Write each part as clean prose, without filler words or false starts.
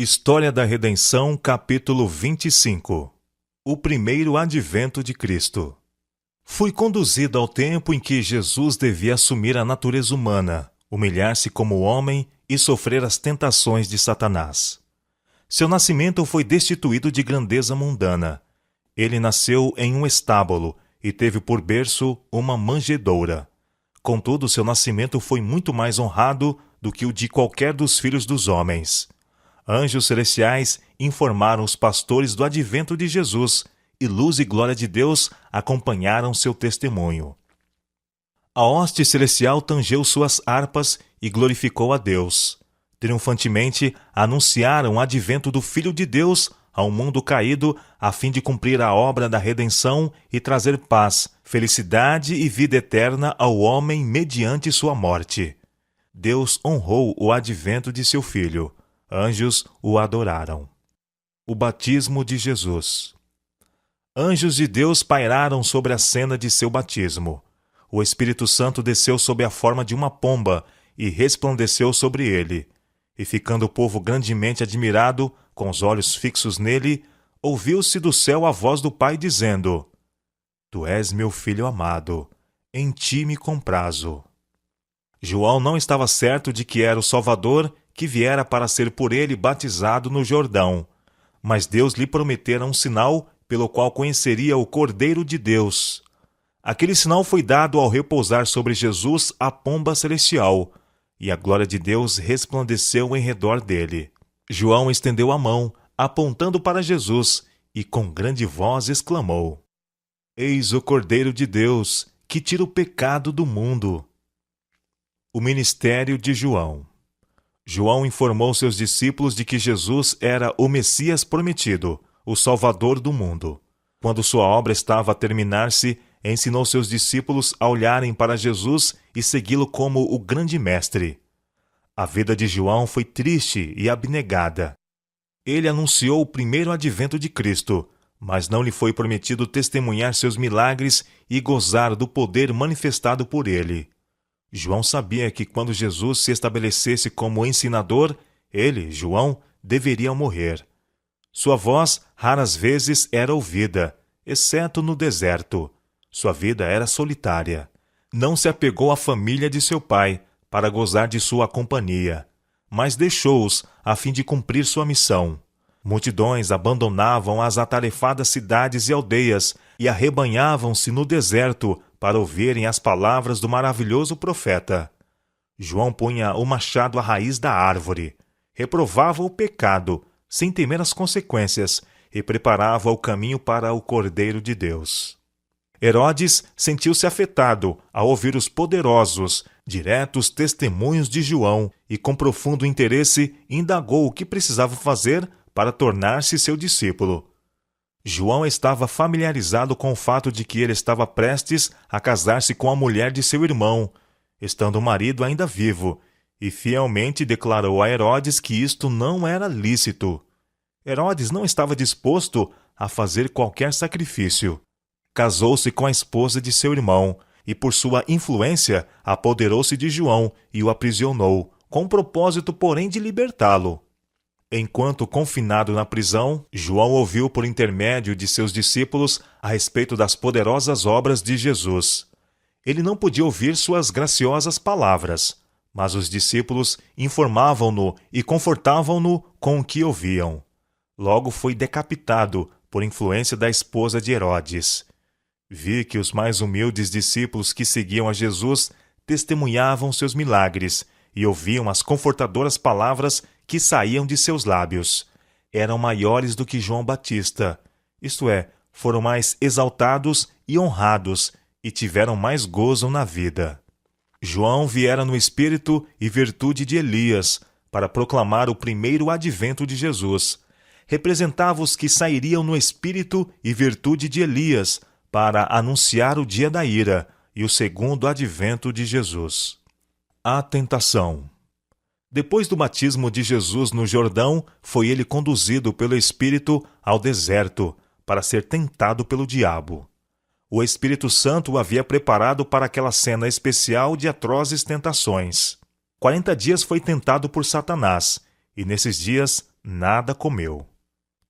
História da Redenção, capítulo 25. O primeiro advento de Cristo. Fui conduzido ao tempo em que Jesus devia assumir a natureza humana, humilhar-se como homem e sofrer as tentações de Satanás. Seu nascimento foi destituído de grandeza mundana. Ele nasceu em um estábulo e teve por berço uma manjedoura. Contudo, seu nascimento foi muito mais honrado do que o de qualquer dos filhos dos homens. Anjos celestiais informaram os pastores do advento de Jesus, e luz e glória de Deus acompanharam seu testemunho. A hoste celestial tangeu suas harpas e glorificou a Deus. Triunfantemente anunciaram o advento do Filho de Deus ao mundo caído, a fim de cumprir a obra da redenção e trazer paz, felicidade e vida eterna ao homem mediante sua morte. Deus honrou o advento de seu Filho. Anjos o adoraram. O batismo de Jesus. Anjos de Deus pairaram sobre a cena de seu batismo. O Espírito Santo desceu sob a forma de uma pomba e resplandeceu sobre ele. E ficando o povo grandemente admirado, com os olhos fixos nele, ouviu-se do céu a voz do Pai dizendo: Tu és meu Filho amado, em ti me comprazo. João não estava certo de que era o Salvador que viera para ser por ele batizado no Jordão, mas Deus lhe prometera um sinal pelo qual conheceria o Cordeiro de Deus. Aquele sinal foi dado ao repousar sobre Jesus a pomba celestial, e a glória de Deus resplandeceu em redor dele. João estendeu a mão, apontando para Jesus, e com grande voz exclamou: Eis o Cordeiro de Deus, que tira o pecado do mundo. O ministério de João. João informou seus discípulos de que Jesus era o Messias prometido, o Salvador do mundo. Quando sua obra estava a terminar-se, ensinou seus discípulos a olharem para Jesus e segui-lo como o grande mestre. A vida de João foi triste e abnegada. Ele anunciou o primeiro advento de Cristo, mas não lhe foi prometido testemunhar seus milagres e gozar do poder manifestado por ele. João sabia que quando Jesus se estabelecesse como ensinador, ele, João, deveria morrer. Sua voz raras vezes era ouvida, exceto no deserto. Sua vida era solitária. Não se apegou à família de seu pai para gozar de sua companhia, mas deixou-os a fim de cumprir sua missão. Multidões abandonavam as atarefadas cidades e aldeias e arrebanhavam-se no deserto para ouvirem as palavras do maravilhoso profeta. João punha o machado à raiz da árvore, reprovava o pecado, sem temer as consequências, e preparava o caminho para o Cordeiro de Deus. Herodes sentiu-se afetado ao ouvir os poderosos, diretos testemunhos de João e, com profundo interesse, indagou o que precisava fazer para tornar-se seu discípulo. João estava familiarizado com o fato de que ele estava prestes a casar-se com a mulher de seu irmão, estando o marido ainda vivo, e fielmente declarou a Herodes que isto não era lícito. Herodes não estava disposto a fazer qualquer sacrifício. Casou-se com a esposa de seu irmão, e por sua influência apoderou-se de João e o aprisionou, com o propósito, porém, de libertá-lo. Enquanto confinado na prisão, João ouviu por intermédio de seus discípulos a respeito das poderosas obras de Jesus. Ele não podia ouvir suas graciosas palavras, mas os discípulos informavam-no e confortavam-no com o que ouviam. Logo foi decapitado por influência da esposa de Herodes. Vi que os mais humildes discípulos que seguiam a Jesus testemunhavam seus milagres e ouviam as confortadoras palavras que saíam de seus lábios. Eram maiores do que João Batista, isto é, foram mais exaltados e honrados, e tiveram mais gozo na vida. João viera no espírito e virtude de Elias, para proclamar o primeiro advento de Jesus. Representava os que sairiam no espírito e virtude de Elias, para anunciar o dia da ira e o segundo advento de Jesus. A tentação. Depois do batismo de Jesus no Jordão, foi ele conduzido pelo Espírito ao deserto, para ser tentado pelo diabo. O Espírito Santo o havia preparado para aquela cena especial de atrozes tentações. 40 dias foi tentado por Satanás, e nesses dias nada comeu.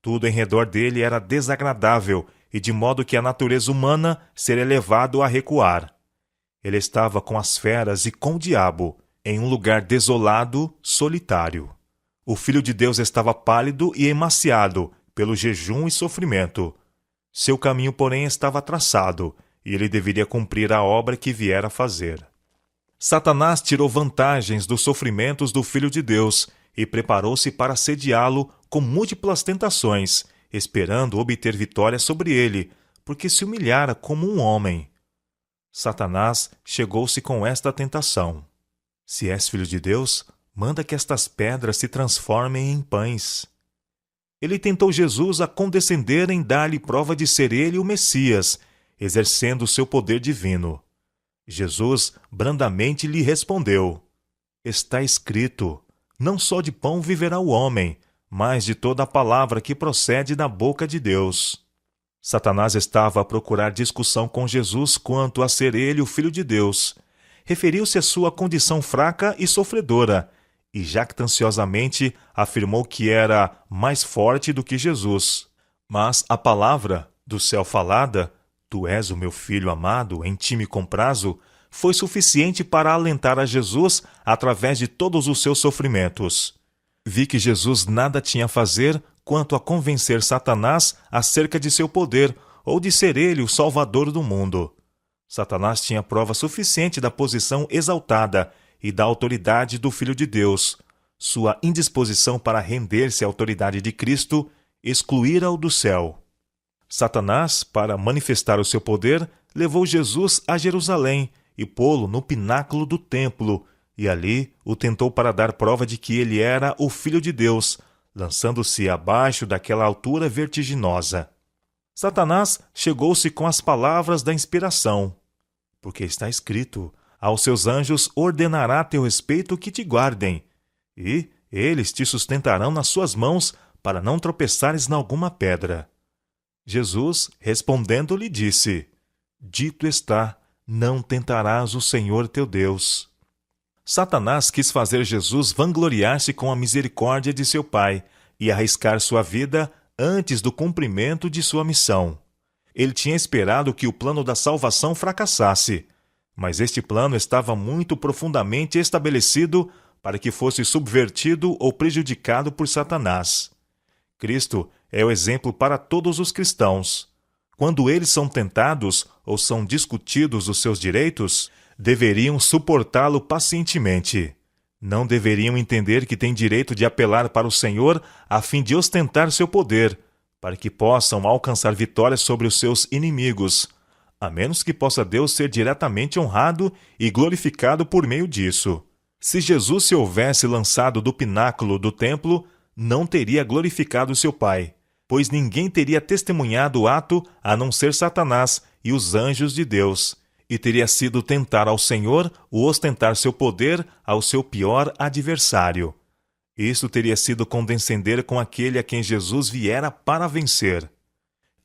Tudo em redor dele era desagradável, e de modo que a natureza humana seria levado a recuar. Ele estava com as feras e com o diabo, em um lugar desolado, solitário. O Filho de Deus estava pálido e emaciado pelo jejum e sofrimento. Seu caminho, porém, estava traçado, e ele deveria cumprir a obra que viera fazer. Satanás tirou vantagens dos sofrimentos do Filho de Deus e preparou-se para assediá-lo com múltiplas tentações, esperando obter vitória sobre ele, porque se humilhara como um homem. Satanás chegou-se com esta tentação: se és filho de Deus, manda que estas pedras se transformem em pães. Ele tentou Jesus a condescender em dar-lhe prova de ser ele o Messias, exercendo o seu poder divino. Jesus brandamente lhe respondeu: está escrito, não só de pão viverá o homem, mas de toda a palavra que procede da boca de Deus. Satanás estava a procurar discussão com Jesus quanto a ser ele o Filho de Deus. Referiu-se à sua condição fraca e sofredora, e jactanciosamente afirmou que era mais forte do que Jesus. Mas a palavra, do céu falada, tu és o meu filho amado, em ti me comprazo, foi suficiente para alentar a Jesus através de todos os seus sofrimentos. Vi que Jesus nada tinha a fazer quanto a convencer Satanás acerca de seu poder ou de ser ele o Salvador do mundo. Satanás tinha prova suficiente da posição exaltada e da autoridade do Filho de Deus. Sua indisposição para render-se à autoridade de Cristo excluíra-o do céu. Satanás, para manifestar o seu poder, levou Jesus a Jerusalém e pô-lo no pináculo do templo, e ali o tentou para dar prova de que ele era o Filho de Deus, lançando-se abaixo daquela altura vertiginosa. Satanás chegou-se com as palavras da inspiração, porque está escrito: aos seus anjos ordenará a teu respeito que te guardem, e eles te sustentarão nas suas mãos para não tropeçares em alguma pedra. Jesus, respondendo, lhe disse: dito está, não tentarás o Senhor teu Deus. Satanás quis fazer Jesus vangloriar-se com a misericórdia de seu Pai e arriscar sua vida antes do cumprimento de sua missão. Ele tinha esperado que o plano da salvação fracassasse, mas este plano estava muito profundamente estabelecido para que fosse subvertido ou prejudicado por Satanás. Cristo é o exemplo para todos os cristãos. Quando eles são tentados ou são discutidos os seus direitos, deveriam suportá-lo pacientemente. Não deveriam entender que têm direito de apelar para o Senhor a fim de ostentar seu poder, para que possam alcançar vitória sobre os seus inimigos, a menos que possa Deus ser diretamente honrado e glorificado por meio disso. Se Jesus se houvesse lançado do pináculo do templo, não teria glorificado seu Pai, pois ninguém teria testemunhado o ato a não ser Satanás e os anjos de Deus, e teria sido tentar ao Senhor o ostentar seu poder ao seu pior adversário. Isso teria sido condescender com aquele a quem Jesus viera para vencer.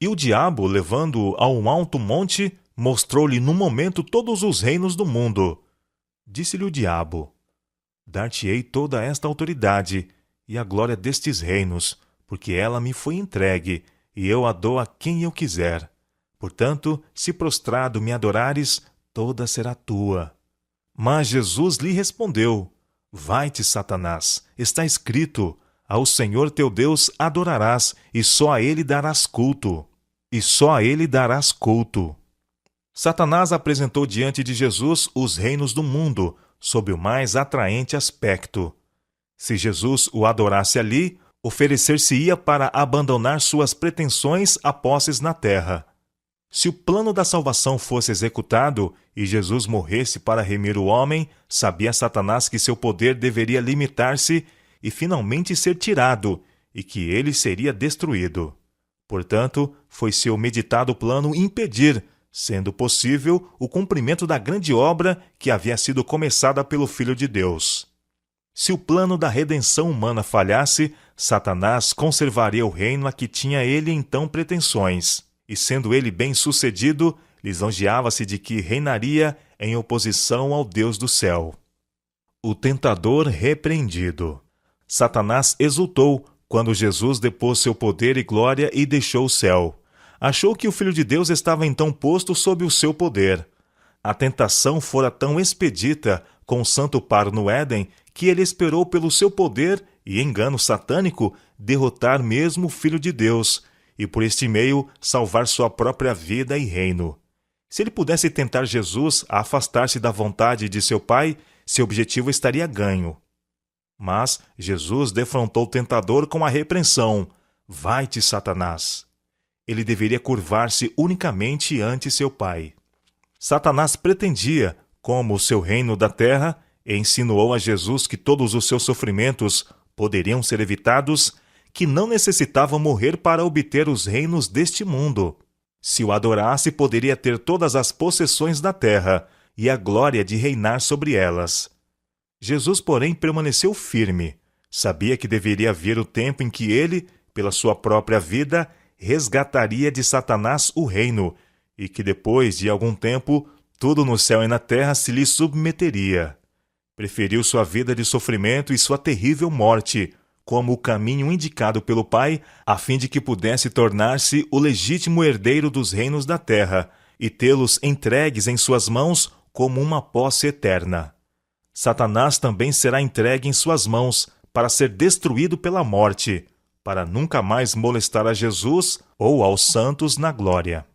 E o diabo, levando-o a um alto monte, mostrou-lhe num momento todos os reinos do mundo. Disse-lhe o diabo: dar-te-ei toda esta autoridade e a glória destes reinos, porque ela me foi entregue, e eu a dou a quem eu quiser. Portanto, se prostrado me adorares, toda será tua. Mas Jesus lhe respondeu: vai-te, Satanás, está escrito: ao Senhor teu Deus adorarás, e só a ele darás culto. Satanás apresentou diante de Jesus os reinos do mundo, sob o mais atraente aspecto. Se Jesus o adorasse ali, oferecer-se-ia para abandonar suas pretensões a posses na terra. Se o plano da salvação fosse executado e Jesus morresse para remir o homem, sabia Satanás que seu poder deveria limitar-se e finalmente ser tirado, e que ele seria destruído. Portanto, foi seu meditado plano impedir, sendo possível, o cumprimento da grande obra que havia sido começada pelo Filho de Deus. Se o plano da redenção humana falhasse, Satanás conservaria o reino a que tinha ele então pretensões, e sendo ele bem-sucedido, lisonjeava-se de que reinaria em oposição ao Deus do céu. O tentador repreendido. Satanás exultou quando Jesus depôs seu poder e glória e deixou o céu. Achou que o Filho de Deus estava então posto sob o seu poder. A tentação fora tão expedita com o santo paro no Éden que ele esperou pelo seu poder e engano satânico derrotar mesmo o Filho de Deus e por este meio salvar sua própria vida e reino. Se ele pudesse tentar Jesus a afastar-se da vontade de seu Pai, seu objetivo estaria ganho. Mas Jesus defrontou o tentador com a repreensão: vai-te, Satanás. Ele deveria curvar-se unicamente ante seu Pai. Satanás pretendia, como o seu reino da terra, e insinuou a Jesus que todos os seus sofrimentos poderiam ser evitados, que não necessitava morrer para obter os reinos deste mundo. Se o adorasse, poderia ter todas as possessões da terra e a glória de reinar sobre elas. Jesus, porém, permaneceu firme. Sabia que deveria vir o tempo em que ele, pela sua própria vida, resgataria de Satanás o reino, e que depois de algum tempo, tudo no céu e na terra se lhe submeteria. Preferiu sua vida de sofrimento e sua terrível morte, como o caminho indicado pelo Pai, a fim de que pudesse tornar-se o legítimo herdeiro dos reinos da terra e tê-los entregues em suas mãos como uma posse eterna. Satanás também será entregue em suas mãos para ser destruído pela morte, para nunca mais molestar a Jesus ou aos santos na glória.